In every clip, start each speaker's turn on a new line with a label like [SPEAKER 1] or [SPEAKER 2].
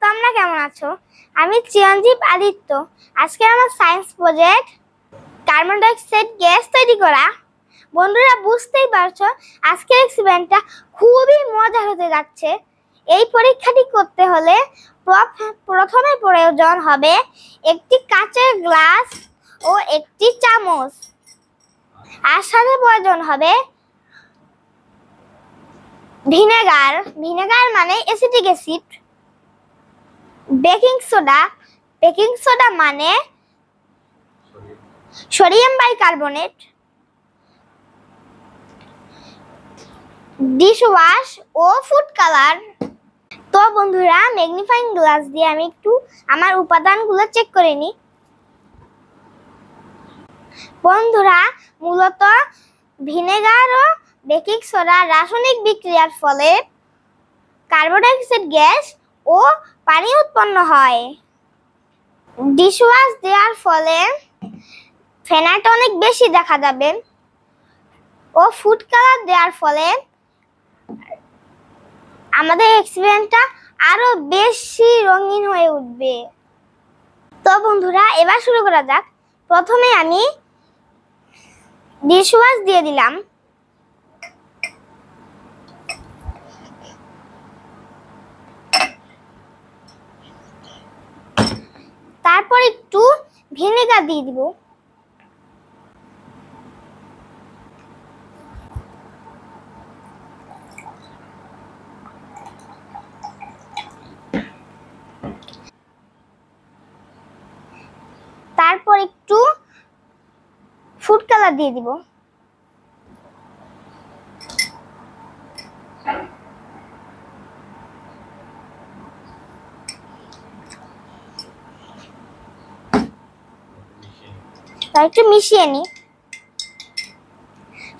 [SPEAKER 1] তোমরা কেমন আছো? আমি চিরঞ্জীব আদিত্য। আজকে আমার science project carbon die oxide gas তৈরি করা। বন্ধুরা, বুঝতেই পারছো আজকের এক্সপেরিমেন্টটা খুবই মজার হতে যাচ্ছে। এই পরীক্ষাটি করতে হলে প্রথমে প্রয়োজন হবে একটি কাচের গ্লাস ও একটি চামচ। আর সাথে প্রয়োজন হবে ভিনেগার মানে অ্যাসিটিক অ্যাসিড, বেকিং সোডা মানে সোডিয়াম বাইকার্বনেট, ডিশওয়াশ ও ফুড কালার। তো বন্ধুরা, ম্যাগনিফাইং গ্লাস দিয়ে আমি একটু আমার উপাদানগুলো চেক করে নিই। বন্ধুরা, মূলত ভিনেগার ও বেকিং সোডা রাসায়নিক বিক্রিয়ার ফলে কার্বন ডাই অক্সাইড গ্যাস ও পানি উৎপন্ন হয়। ডিশওয়াশ দেওয়ার ফলে ফেনাটা অনেক বেশি দেখা যাবে ও ফুড কালার দেওয়ার ফলে আমাদের এক্সপেরিমেন্টটা আরো বেশি রঙিন হয়ে উঠবে। তো বন্ধুরা, এবার শুরু করা যাক। প্রথমে আমি ডিশওয়াশ দিয়ে দিলাম। তারপর একটু ভিনেগার দিয়ে দিব। তারপর একটু ফুড কালার দিয়ে দিব। একটু মিশিয়ে নিই।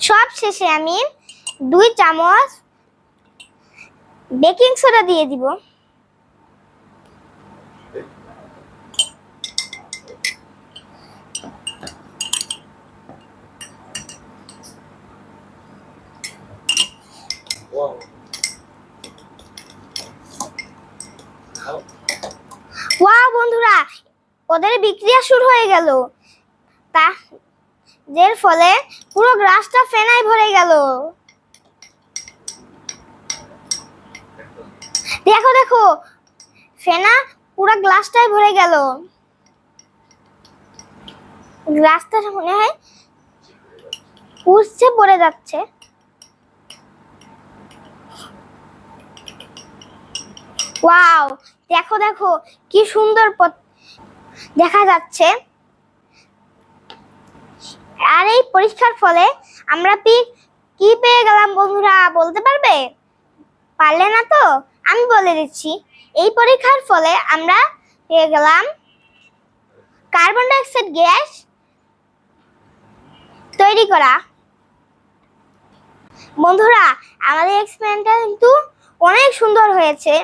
[SPEAKER 1] সব শেষে আমি 2 চামচ বেকিং সোডা দিয়ে দিব। ওয়াও বন্ধুরা, ওদের বিক্রিয়া শুরু হয়ে গেল। যার ফলে পুরো গ্লাসটা ফেনায় ভরে গেল। দেখো দেখো, ফেনা পুরো গ্লাসটাই ভরে গেল। গ্লাসটা মনে হয় উঠছে পড়ে যাচ্ছে। ওয়াও, দেখো দেখো কি সুন্দর দেখা যাচ্ছে। আর এই পরীক্ষার ফলে আমরা কি পেয়ে গেলাম বন্ধুরা, বলতে পারবে? পারলে না তো আমি বলে দিচ্ছি। এই পরীক্ষার ফলে আমরা পেয়ে গেলাম কার্বন ডাই অক্সাইড গ্যাস তৈরি করা। বন্ধুরা, আমাদের এক্সপেরিমেন্টটা কিন্তু অনেক সুন্দর হয়েছে।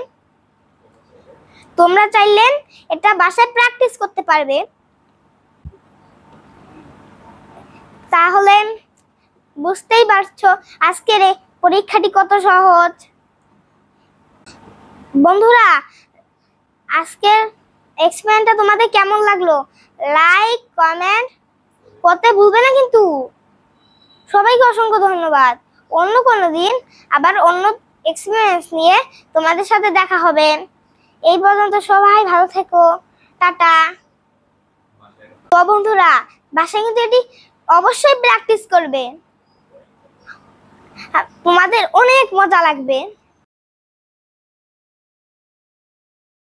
[SPEAKER 1] তোমরা চাইলে এটা বাসায় প্র্যাকটিস করতে পারবে। তাহলে বুঝতেই পারছো আজকের এই পরীক্ষাটি কত সহজ। বন্ধুরা, আজকের এক্সপেরিমেন্টটা তোমাদের কেমন লাগলো? লাইক কমেন্ট করতে ভুলবে না কিন্তু। সবাইকে অসংখ্য ধন্যবাদ। অন্য কোনো দিন আবার অন্য এক্সপেরিয়েন্স নিয়ে তোমাদের সাথে দেখা হবে। এই পর্যন্ত সবাই ভালো থেকো, টাটা। তো বন্ধুরা, বাসায় কিন্তু এটি অবশ্যই প্র্যাকটিস করবে, তোমাদের অনেক মজা লাগবে।